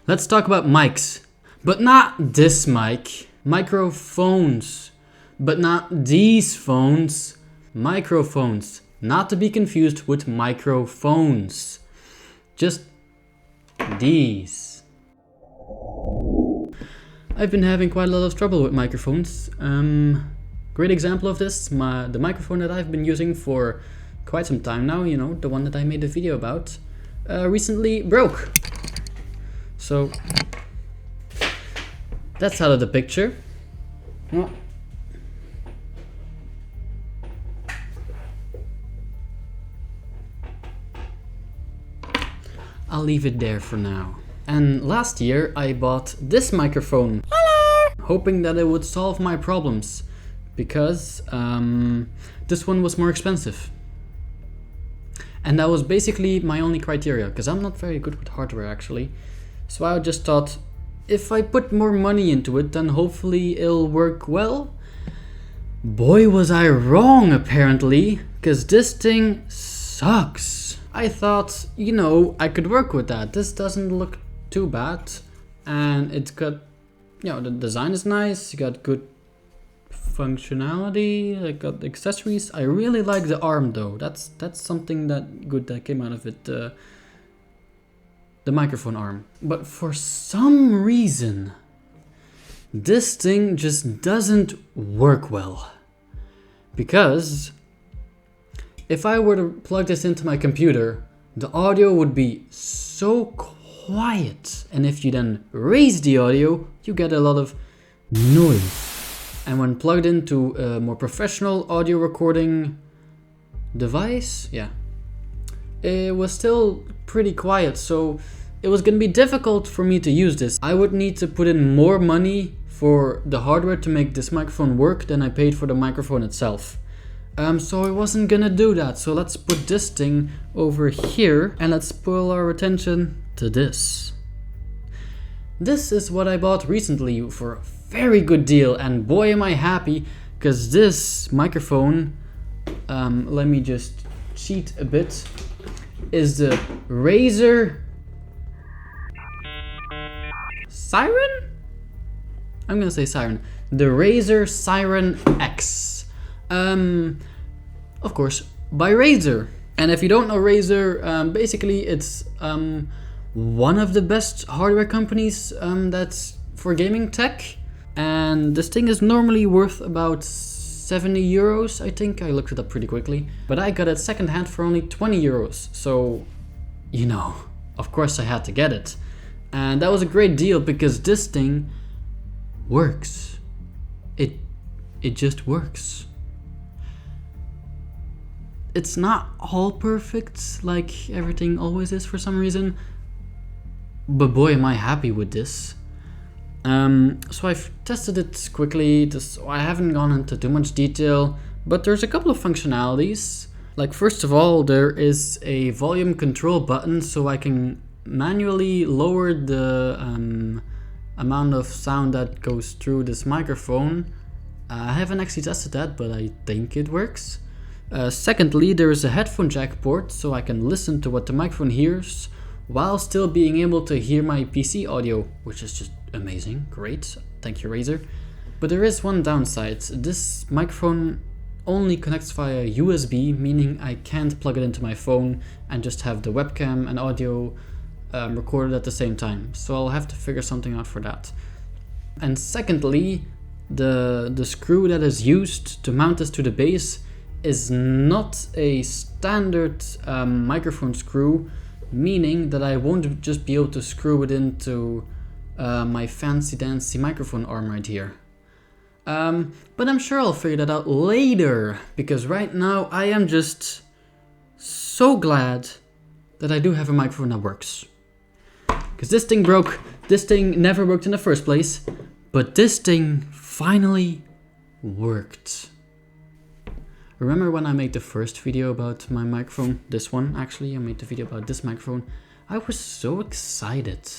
Let's talk about mics. But not this mic. Microphones. But not these phones. Microphones. Not to be confused with microphones. Just these. I've been having quite a lot of trouble with microphones. Great example of this, the microphone that I've been using for quite some time now, you know, the one that I made a video about, recently broke. So that's out of the picture. Well, I'll leave it there for now. And last year I bought this microphone. Hello! Hoping that it would solve my problems. Because this one was more expensive. And that was basically my only criteria, because I'm not very good with hardware actually. So I just thought, if I put more money into it, then hopefully it'll work well. Boy, was I wrong apparently, because this thing sucks. I thought, you know, I could work with that. This doesn't look too bad. And it's got, you know, the design is nice, you got good functionality, I got accessories. I really like the arm though. That's something that came out of it, the microphone arm. But for some reason this thing just doesn't work well. Because if I were to plug this into my computer, the audio would be so quiet, and if you then raise the audio, you get a lot of noise. And when plugged into a more professional audio recording device, yeah, it was still pretty quiet, so it was gonna be difficult for me to use this. I would need to put in more money for the hardware to make this microphone work than I paid for the microphone itself. So I wasn't gonna do that, so let's put this thing over here and let's pull our attention to this. This is what I bought recently for a very good deal, and boy am I happy, because this microphone, let me just cheat a bit, is the Razer Siren? I'm gonna say Siren. The Razer Siren X. Of course, by Razer. And if you don't know Razer, basically it's one of the best hardware companies that's for gaming tech. And this thing is normally worth about 70 euros, I think. I looked it up pretty quickly. But I got it secondhand for only 20 euros. So, you know, of course I had to get it. And that was a great deal because this thing works. It just works. It's not all perfect like everything always is for some reason. But boy am I happy with this. So I've tested it quickly, I haven't gone into too much detail, but there's a couple of functionalities. Like first of all, there is a volume control button so I can manually lower the amount of sound that goes through this microphone. I haven't actually tested that, but I think it works. Secondly, there is a headphone jack port so I can listen to what the microphone hears while still being able to hear my PC audio, which is just amazing, great, thank you Razer. But there is one downside. This microphone only connects via USB, meaning I can't plug it into my phone and just have the webcam and audio recorded at the same time. So I'll have to figure something out for that. And secondly, the screw that is used to mount this to the base is not a standard microphone screw, meaning that I won't just be able to screw it into my fancy dancy microphone arm right here. But I'm sure I'll figure that out later, because right now I am just so glad that I do have a microphone that works. Because this thing broke, this thing never worked in the first place, but this thing finally worked. Remember when I made the first video about my microphone? This one, actually, I made the video about this microphone. I was so excited.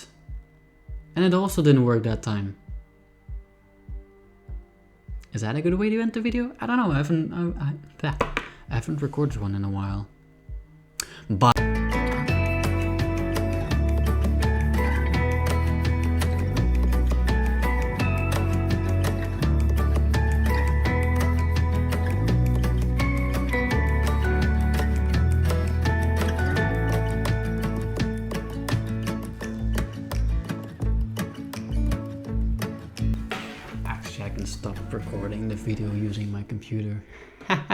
And it also didn't work that time. Is that a good way to end the video? I don't know, I haven't recorded one in a while. Bye. stop recording the video using my computer.